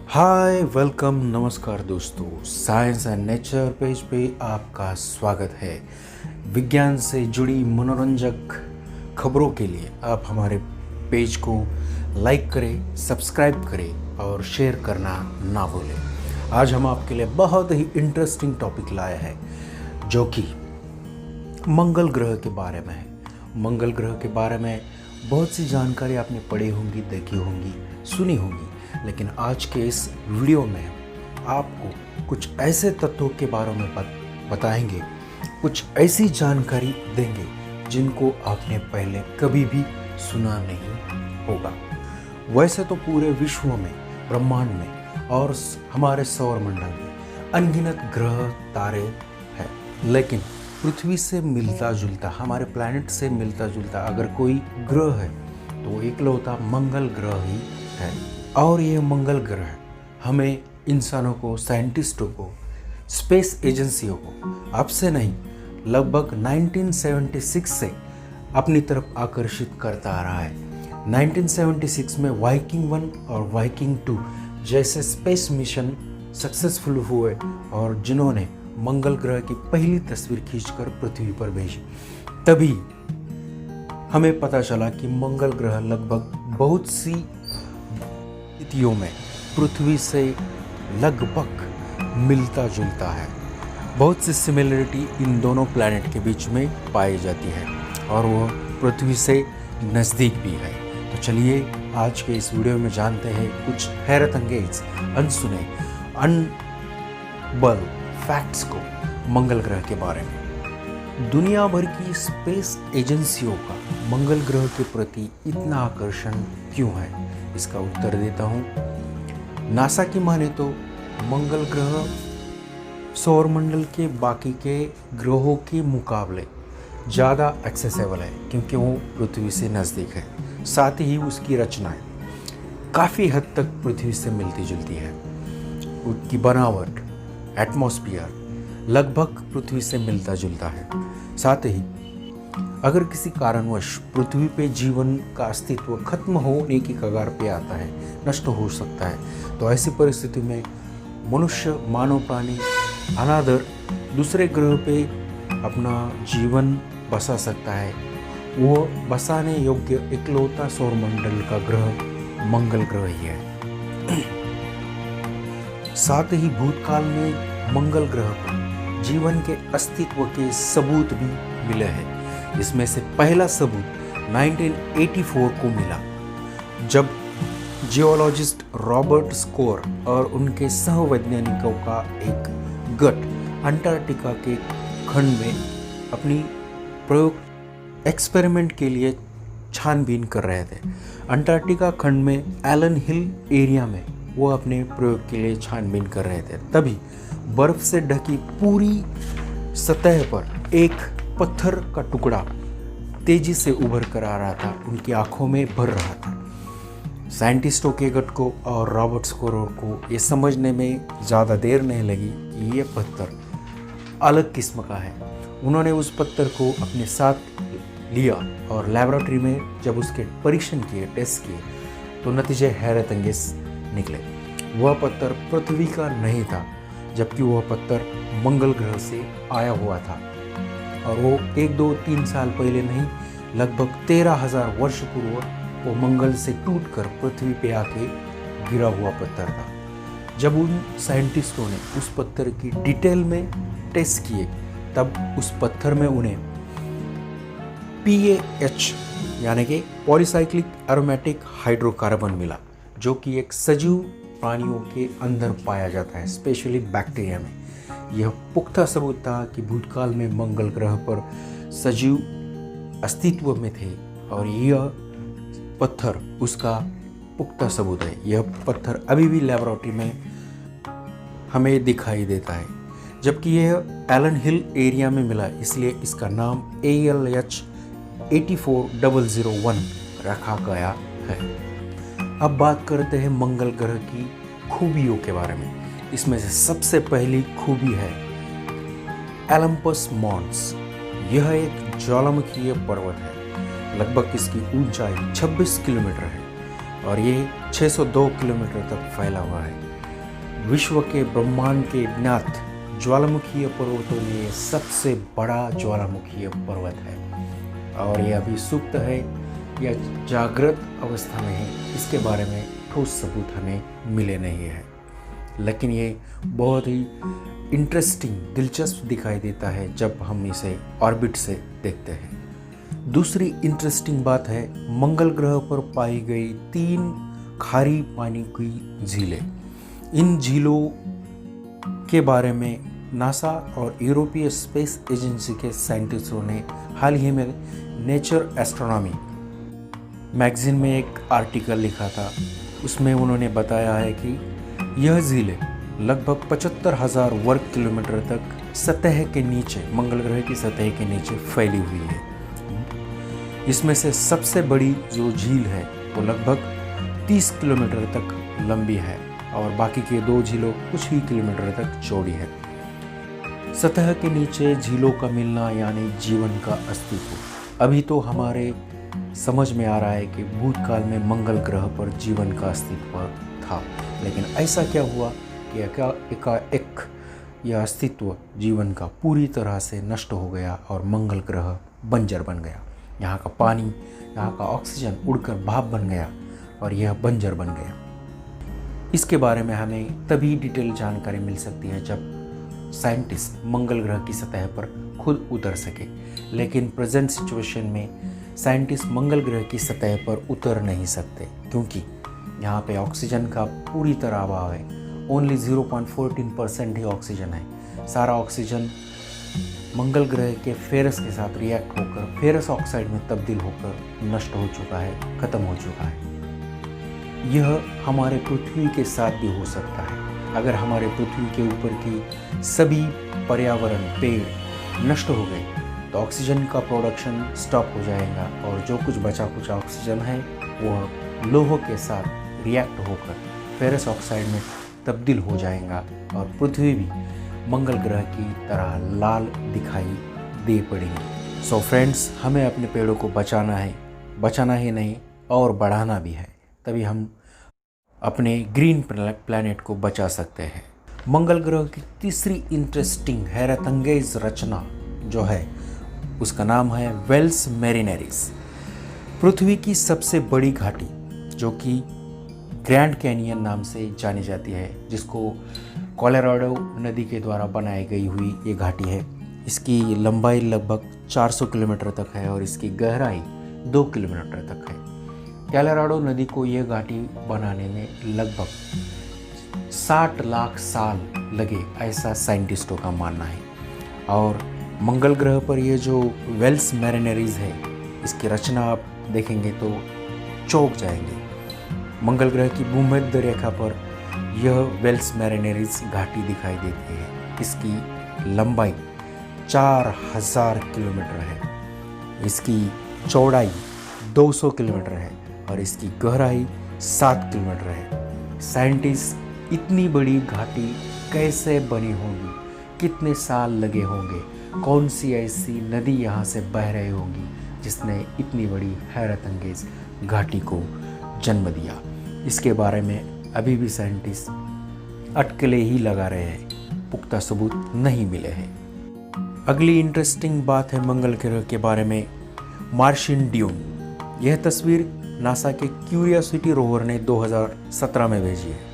Hi welcome नमस्कार दोस्तों, science and nature page पे आपका स्वागत है। विज्ञान से जुड़ी मनोरंजक खबरों के लिए आप हमारे पेज को लाइक करें, सब्सक्राइब करें और शेयर करना ना भूलें। आज हम आपके लिए बहुत ही इंटरेस्टिंग टॉपिक लाए हैं जो कि मंगल ग्रह के बारे में है। मंगल ग्रह के बारे में बहुत सी जानकारी आपने पढ़ी होंगी, देखी होंगी, सुनी होंगी, लेकिन आज के इस वीडियो में आपको कुछ ऐसे तत्वों के बारे में बताएंगे, कुछ ऐसी जानकारी देंगे जिनको आपने पहले कभी भी सुना नहीं होगा। वैसे तो पूरे विश्व में, ब्रह्मांड में और हमारे सौर मंडल में अनगिनत ग्रह तारे हैं, लेकिन पृथ्वी से मिलता जुलता, हमारे प्लैनेट से मिलता जुलता अगर कोई ग्रह है तो इकलौता मंगल ग्रह ही है। और ये मंगल ग्रह हमें इंसानों को, साइंटिस्टों को, स्पेस एजेंसियों को अब से नहीं, लगभग 1976 से अपनी तरफ आकर्षित करता आ रहा है। 1976 में वाइकिंग 1 और वाइकिंग 2 जैसे स्पेस मिशन सक्सेसफुल हुए और जिन्होंने मंगल ग्रह की पहली तस्वीर खींचकर पृथ्वी पर भेजी। तभी हमें पता चला कि मंगल ग्रह लगभग बहुत सी स्थितियों में पृथ्वी से लगभग मिलता जुलता है। बहुत सी सिमिलरिटी इन दोनों प्लैनेट के बीच में पाई जाती है और वह पृथ्वी से नज़दीक भी है। तो चलिए आज के इस वीडियो में जानते हैं कुछ हैरत अंगेज, अनसुने, अनबल फैक्ट्स को मंगल ग्रह के बारे में। दुनिया भर की स्पेस एजेंसियों का मंगल ग्रह के प्रति इतना आकर्षण क्यों है, इसका उत्तर देता हूँ। नासा की माने तो मंगल ग्रह सौरमंडल के बाकी के ग्रहों के मुकाबले ज़्यादा एक्सेसिबल है क्योंकि वो पृथ्वी से नज़दीक है। साथ ही उसकी रचनाएं काफ़ी हद तक पृथ्वी से मिलती जुलती है। उसकी बनावट, एटमॉस्फेयर लगभग पृथ्वी से मिलता जुलता है। साथ ही अगर किसी कारणवश पृथ्वी पे जीवन का अस्तित्व खत्म होने की कगार पे आता है, नष्ट हो सकता है, तो ऐसी परिस्थिति में मनुष्य, मानव प्राणी अनादर दूसरे ग्रह पे अपना जीवन बसा सकता है। वो बसाने योग्य इकलौता सौरमंडल का ग्रह मंगल ग्रह ही है। साथ ही भूतकाल में मंगल ग्रह पर जीवन के अस्तित्व के सबूत भी मिले हैं। इसमें से पहला सबूत 1984 को मिला, जब जियोलॉजिस्ट रॉबर्ट स्कोर और उनके सहवैज्ञानिकों का एक गट अंटार्कटिका के खंड में अपनी प्रयोग एक्सपेरिमेंट के लिए छानबीन कर रहे थे। अंटार्कटिका खंड में एलन हिल एरिया में वो अपने प्रयोग के लिए छानबीन कर रहे थे। तभी बर्फ से ढकी पूरी सतह पर एक पत्थर का टुकड़ा तेजी से उभर कर आ रहा था, उनकी आंखों में भर रहा था। साइंटिस्टों के गट को और रॉबर्ट स्कोर को ये समझने में ज़्यादा देर नहीं लगी कि ये पत्थर अलग किस्म का है। उन्होंने उस पत्थर को अपने साथ लिया और लेबोरेटरी में जब उसके परीक्षण किए, टेस्ट किए, तो नतीजे हैरत अंगेज निकले। वह पत्थर पृथ्वी का नहीं था, जबकि वह पत्थर मंगल ग्रह से आया हुआ था और वो 1, 2, 3 साल पहले नहीं, लगभग 13,000 वर्ष पूर्व वो मंगल से टूटकर पृथ्वी पे आके गिरा हुआ पत्थर था। जब उन साइंटिस्टों ने उस पत्थर की डिटेल में टेस्ट किए, तब उस पत्थर में उन्हें PaH यानी कि पॉलीसाइक्लिक एरोमेटिक हाइड्रोकार्बन मिला, जो कि एक सजीव प्राणियों के अंदर पाया जाता है, स्पेशली बैक्टीरिया में। यह पुख्ता सबूत था कि भूतकाल में मंगल ग्रह पर सजीव अस्तित्व में थे और यह पत्थर उसका पुख्ता सबूत है। यह पत्थर अभी भी लेबोरेटरी में हमें दिखाई देता है, जबकि यह एलन हिल एरिया में मिला, इसलिए इसका नाम ALH 84001 रखा गया है। अब बात करते हैं मंगल ग्रह की खूबियों के बारे में। इसमें से सबसे पहली खूबी है ओलंपस मॉन्स। यह एक ज्वालामुखीय पर्वत है। लगभग इसकी ऊंचाई 26 किलोमीटर है और ये 602 किलोमीटर तक फैला हुआ है। विश्व के ब्रह्मांड के ज्ञात ज्वालामुखीय पर्वतों में ये सबसे बड़ा ज्वालामुखीय पर्वत है और यह अभी सुप्त है या जागृत अवस्था में है, इसके बारे में ठोस सबूत हमें मिले नहीं है। लेकिन ये बहुत ही इंटरेस्टिंग, दिलचस्प दिखाई देता है जब हम इसे ऑर्बिट से देखते हैं। दूसरी इंटरेस्टिंग बात है, मंगल ग्रह पर पाई गई 3 खारी पानी की झीलें। इन झीलों के बारे में नासा और यूरोपीय स्पेस एजेंसी के साइंटिस्टों ने हाल ही में नेचर एस्ट्रोनॉमी मैगजीन में एक आर्टिकल लिखा था। उसमें उन्होंने बताया है कि यह झीलें लगभग 75,000 वर्ग किलोमीटर तक सतह के नीचे, मंगल ग्रह की सतह के नीचे फैली हुई है। इसमें से सबसे बड़ी जो झील है वो लगभग 30 किलोमीटर तक लंबी है और बाकी के 2 झीलों कुछ ही किलोमीटर तक चौड़ी है। सतह के नीचे झीलों का मिलना यानी जीवन का अस्तित्व। अभी तो हमारे समझ में आ रहा है कि भूतकाल में मंगल ग्रह पर जीवन का अस्तित्व था, लेकिन ऐसा क्या हुआ कि एकाएक यह अस्तित्व जीवन का पूरी तरह से नष्ट हो गया और मंगल ग्रह बंजर बन गया। यहाँ का पानी, यहाँ का ऑक्सीजन उड़कर भाप बन गया और यह बंजर बन गया। इसके बारे में हमें तभी डिटेल जानकारी मिल सकती है जब साइंटिस्ट मंगल ग्रह की सतह पर खुद उतर सके। लेकिन प्रेजेंट सिचुएशन में साइंटिस्ट मंगल ग्रह की सतह पर उतर नहीं सकते क्योंकि यहाँ पे ऑक्सीजन का पूरी तरह अभाव है। ओनली 0.14% ही ऑक्सीजन है। सारा ऑक्सीजन मंगल ग्रह के फेरस के साथ रिएक्ट होकर फेरस ऑक्साइड में तब्दील होकर नष्ट हो चुका है, खत्म हो चुका है। यह हमारे पृथ्वी के साथ भी हो सकता है। अगर हमारे पृथ्वी के ऊपर की सभी पर्यावरण, पेड़ नष्ट हो गए तो ऑक्सीजन का प्रोडक्शन स्टॉप हो जाएगा और जो कुछ बचा कुछ ऑक्सीजन है वह लोह के साथ रिएक्ट होकर फेरस ऑक्साइड में तब्दील हो जाएगा और पृथ्वी भी मंगल ग्रह की तरह लाल दिखाई दे पड़ेगी। सो फ्रेंड्स, हमें अपने पेड़ों को बचाना ही नहीं और बढ़ाना भी है, तभी हम अपने ग्रीन प्लैनेट को बचा सकते हैं। मंगल ग्रह की तीसरी इंटरेस्टिंग हैरतअंगेज रचना जो है उसका नाम है वेल्स मैरिनेरिस। पृथ्वी की सबसे बड़ी घाटी जो कि ग्रैंड कैनियन नाम से जानी जाती है, जिसको कोलोराडो नदी के द्वारा बनाई गई हुई ये घाटी है। इसकी लंबाई लगभग 400 किलोमीटर तक है और इसकी गहराई 2 किलोमीटर तक है। कोलोराडो नदी को ये घाटी बनाने में लगभग 60 लाख साल लगे, ऐसा साइंटिस्टों का मानना है। और मंगल ग्रह पर ये जो वेल्स मैरिनेरिस है, इसकी रचना आप देखेंगे तो चौंक जाएंगे। मंगल ग्रह की भूमध्य रेखा पर यह वेल्स मैरिनेरिस घाटी दिखाई देती है। इसकी लंबाई 4000 किलोमीटर है, इसकी चौड़ाई 200 किलोमीटर है और इसकी गहराई 7 किलोमीटर है। साइंटिस्ट इतनी बड़ी घाटी कैसे बनी होगी, कितने साल लगे होंगे, कौन सी ऐसी नदी यहाँ से बह रही होगी जिसने इतनी बड़ी हैरतअंगेज घाटी को जन्म दिया, इसके बारे में अभी भी साइंटिस्ट अटकलें ही लगा रहे हैं, पुख्ता सबूत नहीं मिले हैं। अगली इंटरेस्टिंग बात है मंगल ग्रह के बारे में, मार्शियन ड्यून। यह तस्वीर नासा के क्यूरियोसिटी रोवर ने 2017 में भेजी है।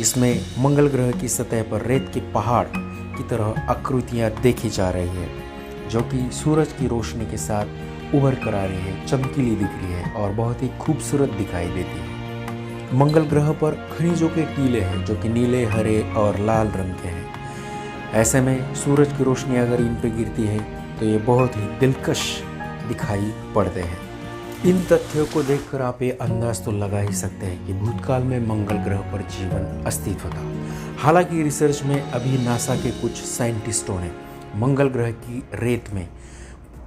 इसमें मंगल ग्रह की सतह पर रेत के पहाड़ की तरह आकृतियाँ देखी जा रही है जो कि सूरज की रोशनी के साथ उभर कर आ रही है, चमकीली दिख रही है और बहुत ही खूबसूरत दिखाई देती है। मंगल ग्रह पर खनिजों के टीले हैं जो कि नीले, हरे और लाल रंग के हैं। ऐसे में सूरज की रोशनी अगर इन पर गिरती है तो ये बहुत ही दिलकश दिखाई पड़ते हैं। इन तथ्यों को देखकर आप ये अंदाज तो लगा ही सकते हैं कि भूतकाल में मंगल ग्रह पर जीवन अस्तित्व था। हालांकि रिसर्च में अभी नासा के कुछ साइंटिस्टों ने मंगल ग्रह की रेत में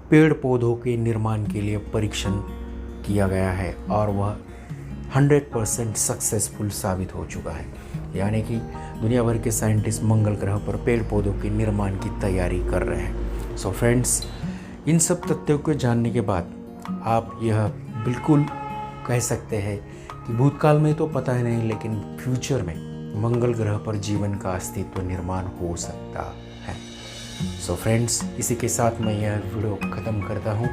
पेड़ पौधों के निर्माण के लिए परीक्षण किया गया है और वह 100% सक्सेसफुल साबित हो चुका है। यानी कि दुनिया भर के साइंटिस्ट मंगल ग्रह पर पेड़ पौधों के निर्माण की तैयारी कर रहे हैं। सो फ्रेंड्स, इन सब तथ्यों को जानने के बाद आप यह बिल्कुल कह सकते हैं कि भूतकाल में तो पता ही नहीं, लेकिन फ्यूचर में मंगल ग्रह पर जीवन का अस्तित्व निर्माण हो सकता है। सो फ्रेंड्स, इसी के साथ मैं यह वीडियो ख़त्म करता हूँ।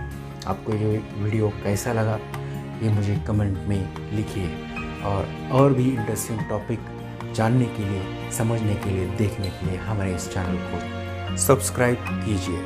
आपको ये वीडियो कैसा लगा ये मुझे कमेंट में लिखिए, और भी इंटरेस्टिंग टॉपिक जानने के लिए, समझने के लिए, देखने के लिए हमारे इस चैनल को सब्सक्राइब कीजिए।